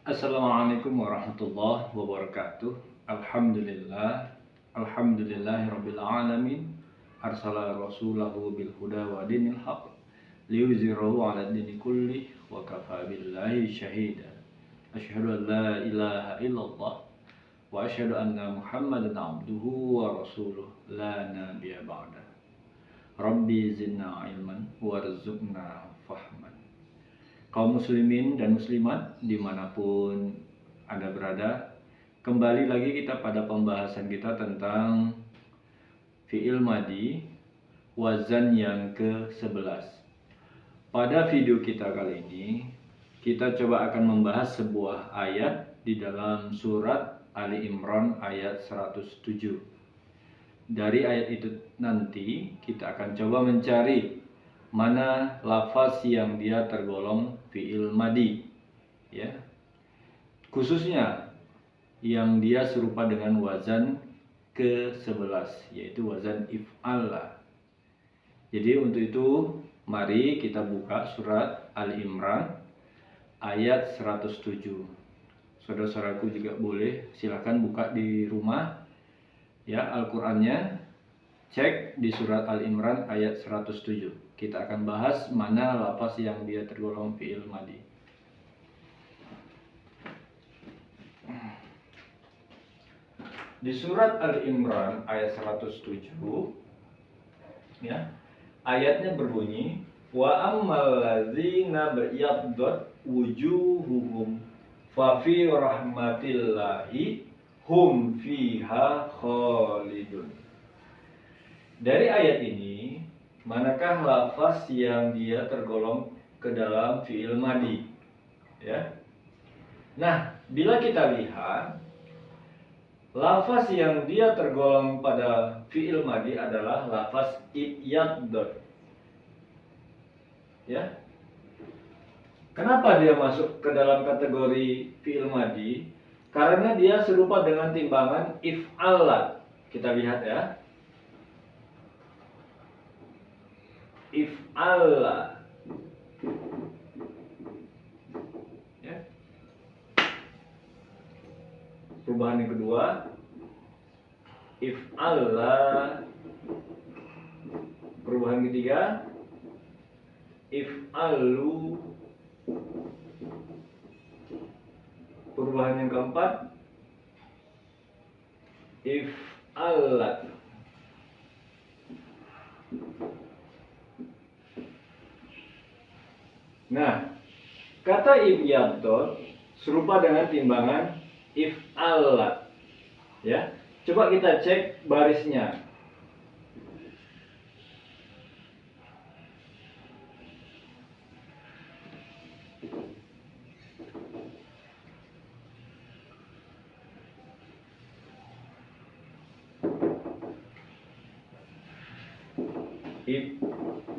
Assalamualaikum warahmatullahi wabarakatuh. Alhamdulillahirabbil alamin. Arsala rasulahu bil huda wa dinil haq liyuzhirahu 'ala dini kulli wa kafa billahi syahida. Asyhadu an la ilaha illallah wa asyhadu anna Muhammadan 'abduhu wa rasuluh la nabiyya ba'da. Rabbi zidna ilman warzuqna fahman. Kaum muslimin dan muslimat dimanapun Anda berada, kembali lagi kita pada pembahasan kita tentang fi'il madi wazan yang ke-11. Pada video kita kali ini, kita coba akan membahas sebuah ayat di dalam surat Ali Imran ayat 107. Dari ayat itu nanti kita akan coba mencari mana lafaz yang dia tergolong fi'il madi, ya, khususnya yang dia serupa dengan wazan ke-11, yaitu wazan if'ala. Jadi untuk itu mari kita buka surat Ali Imran ayat 107. Saudara-saudaraku juga boleh silakan buka di rumah ya Al-Qur'annya, cek di surat Al Imran ayat 107. Kita akan bahas mana lafaz yang dia tergolong fi'il madi. Di surat Al Imran ayat 107 ya, ayatnya berbunyi wa ammal ladzina bayyaddat wujuhuhum fa fi rahmatillahi hum fiha khalidun. Dari ayat ini, manakah lafaz yang dia tergolong ke dalam fi'il madi? Ya. Nah, bila kita lihat lafaz yang dia tergolong pada fi'il madi adalah lafaz iyaddot. Ya. Kenapa dia masuk ke dalam kategori fi'il madi? Karena dia serupa dengan timbangan if'alat. Kita lihat ya. If'ala, ya. Perubahan yang kedua, if'ala. Perubahan ketiga, if'alu. Perubahan yang keempat, if'alat. Nah, kata iyaddot serupa dengan timbangan if'alat. Ya, coba kita cek barisnya.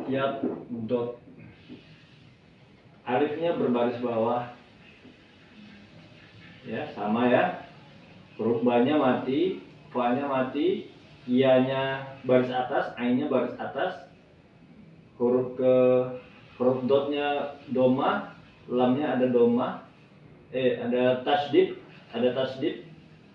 Iyaddot. Alifnya berbaris bawah, ya, sama ya. Huruf ba-nya mati, fa-nya mati, ya-nya baris atas, ain-nya baris atas. Huruf dotnya doma, lamnya ada doma, ada tasdid,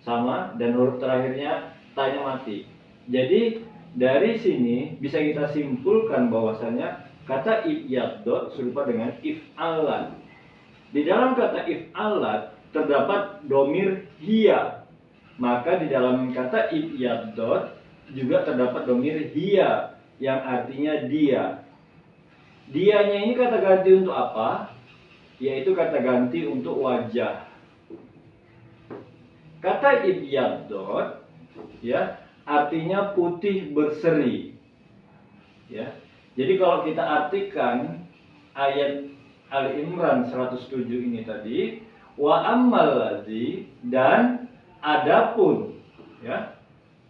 sama, dan huruf terakhirnya ta-nya mati. Jadi dari sini bisa kita simpulkan bahwasanya kata iyaddot serupa dengan if'alat. Di dalam kata if'alat terdapat domir hiya. Maka di dalam kata iyaddot juga terdapat domir hiya yang artinya dia. Dianya ini kata ganti untuk apa? Yaitu kata ganti untuk wajah. Kata iyaddot ya artinya putih berseri. Ya. Jadi kalau kita artikan ayat Al-Imran 107 ini tadi, wa ammal ladzi, dan adapun, ya,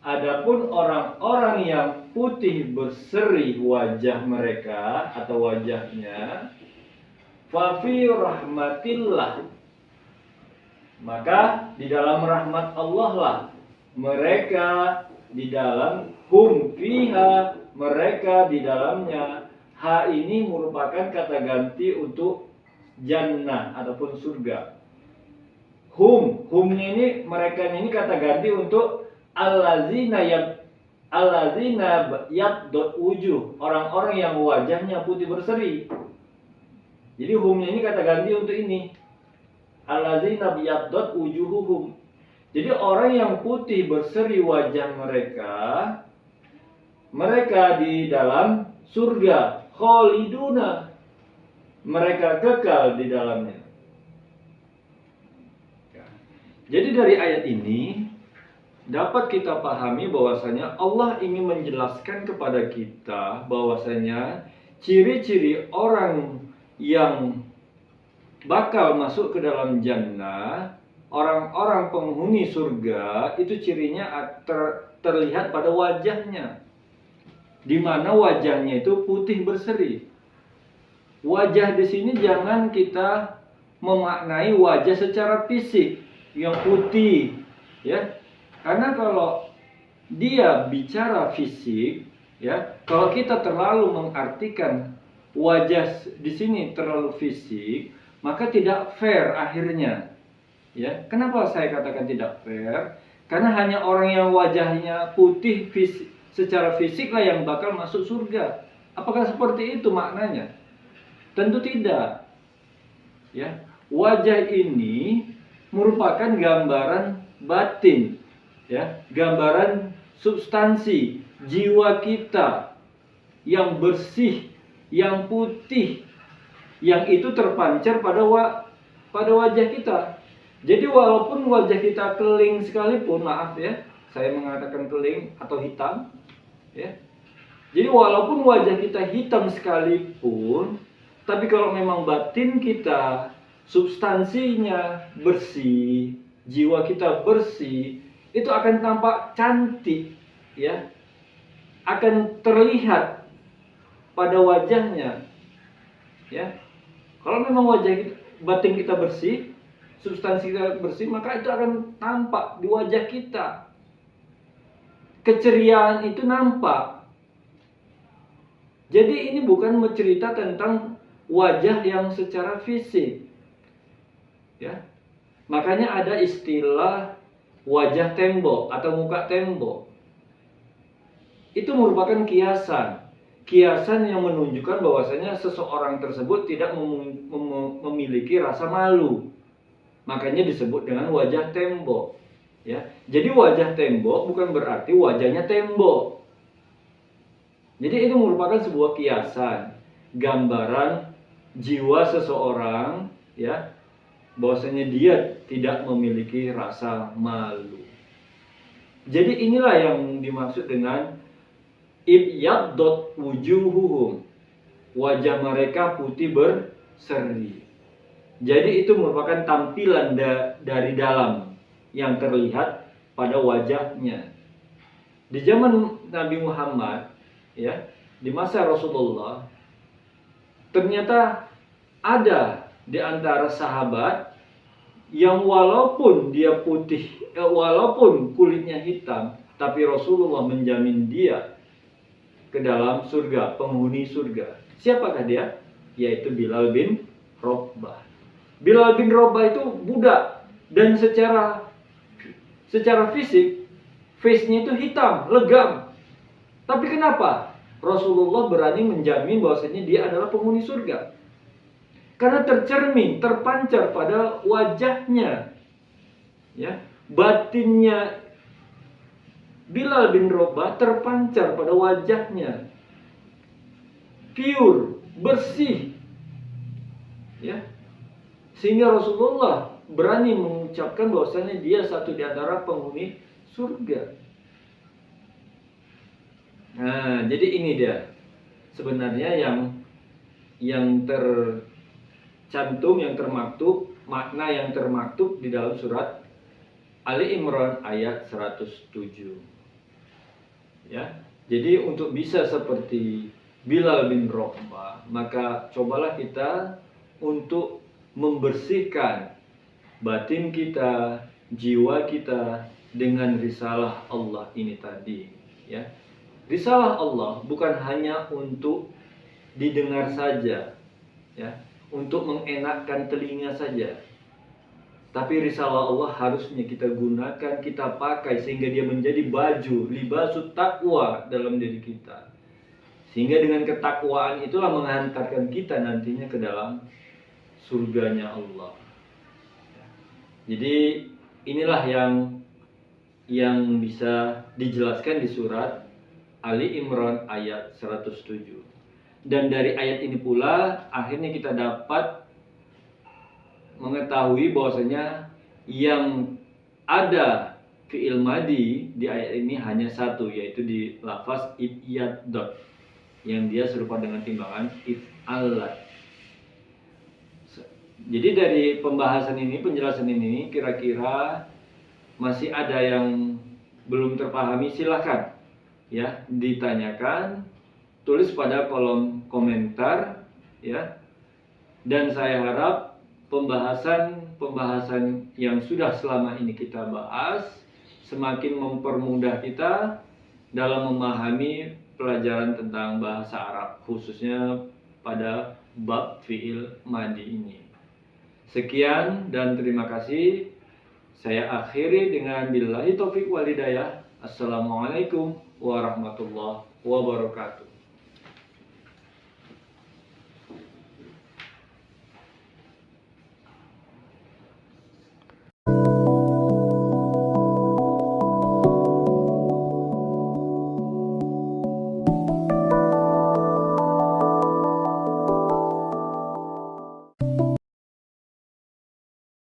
adapun orang-orang yang putih berseri wajah mereka atau wajahnya, fa fi rahmatillah, maka di dalam rahmat Allah lah mereka, di dalam hum fiha, mereka di dalamnya. Ha ini merupakan kata ganti untuk jannah ataupun surga. Humnya ini mereka ini kata ganti untuk allazina yabdot wujuh, orang-orang yang wajahnya putih berseri. Jadi humnya ini kata ganti untuk ini, allazina yabdot wujuhuhum. Jadi orang yang putih berseri wajah mereka di dalam surga, khaliduna, mereka kekal di dalamnya. Jadi dari ayat ini dapat kita pahami bahwasanya Allah ingin menjelaskan kepada kita bahwasanya ciri-ciri orang yang bakal masuk ke dalam jannah, orang-orang penghuni surga, itu cirinya terlihat pada wajahnya. Di mana wajahnya itu putih berseri. Wajah di sini jangan kita memaknai wajah secara fisik yang putih, ya. Karena kalau dia bicara fisik, ya, kalau kita terlalu mengartikan wajah di sini terlalu fisik, maka tidak fair akhirnya. Ya, kenapa saya katakan tidak fair? Karena hanya orang yang wajahnya putih secara fisik lah yang bakal masuk surga. Apakah seperti itu maknanya? Tentu tidak. Ya, wajah ini merupakan gambaran batin, ya, gambaran substansi jiwa kita yang bersih, yang putih, yang itu terpancar pada wajah kita. Jadi walaupun wajah kita keling sekalipun, maaf ya, saya mengatakan keling atau hitam, ya. Jadi walaupun wajah kita hitam sekalipun, tapi kalau memang batin kita, substansinya bersih, jiwa kita bersih, itu akan tampak cantik, ya, akan terlihat pada wajahnya, ya. Kalau memang batin kita bersih, substansi kita bersih, maka itu akan tampak di wajah kita. Keceriaan itu nampak. Jadi ini bukan mencerita tentang wajah yang secara fisik. Ya. Makanya ada istilah wajah tembok atau muka tembok. Itu merupakan kiasan. Kiasan yang menunjukkan bahwasanya seseorang tersebut tidak memiliki rasa malu. Makanya disebut dengan wajah tembok. Ya. Jadi wajah tembok bukan berarti wajahnya tembok. Jadi itu merupakan sebuah kiasan, gambaran jiwa seseorang, ya, bahwasanya dia tidak memiliki rasa malu. Jadi inilah yang dimaksud dengan ibyadot wujuhuhum, wajah mereka putih berseri. Jadi itu merupakan tampilan dari dalam yang terlihat pada wajahnya. Di zaman Nabi Muhammad, ya, di masa Rasulullah, ternyata ada di antara sahabat yang walaupun dia putih, walaupun kulitnya hitam, tapi Rasulullah menjamin dia ke dalam surga, penghuni surga. Siapakah dia? Yaitu Bilal bin Rabah. Bilal bin Rabah itu budak dan secara fisik, face-nya itu hitam, legam. Tapi kenapa Rasulullah berani menjamin bahwasanya dia adalah penghuni surga? Karena tercermin, terpancar pada wajahnya, ya, batinnya Bilal bin Rabah terpancar pada wajahnya, pure, bersih, ya, sehingga Rasulullah berani mengucapkan bahwasanya dia satu di antara penghuni surga. Nah, jadi ini dia sebenarnya yang tercantum, yang termaktub, makna yang termaktub di dalam surat Ali Imran ayat 107. Ya. Jadi untuk bisa seperti Bilal bin Rabah, maka cobalah kita untuk membersihkan batin kita, jiwa kita dengan risalah Allah ini tadi, ya. Risalah Allah bukan hanya untuk didengar saja, ya, untuk mengenakkan telinga saja. Tapi risalah Allah harusnya kita gunakan, kita pakai sehingga dia menjadi baju, libasut taqwa dalam diri kita. Sehingga dengan ketakwaan itulah menghantarkan kita nantinya ke dalam surganya Allah. Jadi inilah yang bisa dijelaskan di surat Ali Imran ayat 107. Dan dari ayat ini pula akhirnya kita dapat mengetahui bahwasanya yang ada fi'il madi di ayat ini hanya satu, yaitu di lafaz ibyadot, yang dia serupa dengan timbangan if'alat. Jadi dari pembahasan ini, penjelasan ini, kira-kira masih ada yang belum terpahami, silakan ya ditanyakan, tulis pada kolom komentar ya. Dan saya harap pembahasan yang sudah selama ini kita bahas semakin mempermudah kita dalam memahami pelajaran tentang bahasa Arab, khususnya pada bab fi'il madi ini. Sekian dan terima kasih. Saya akhiri dengan billahi taufiq wal hidayah. Assalamualaikum warahmatullahi wabarakatuh.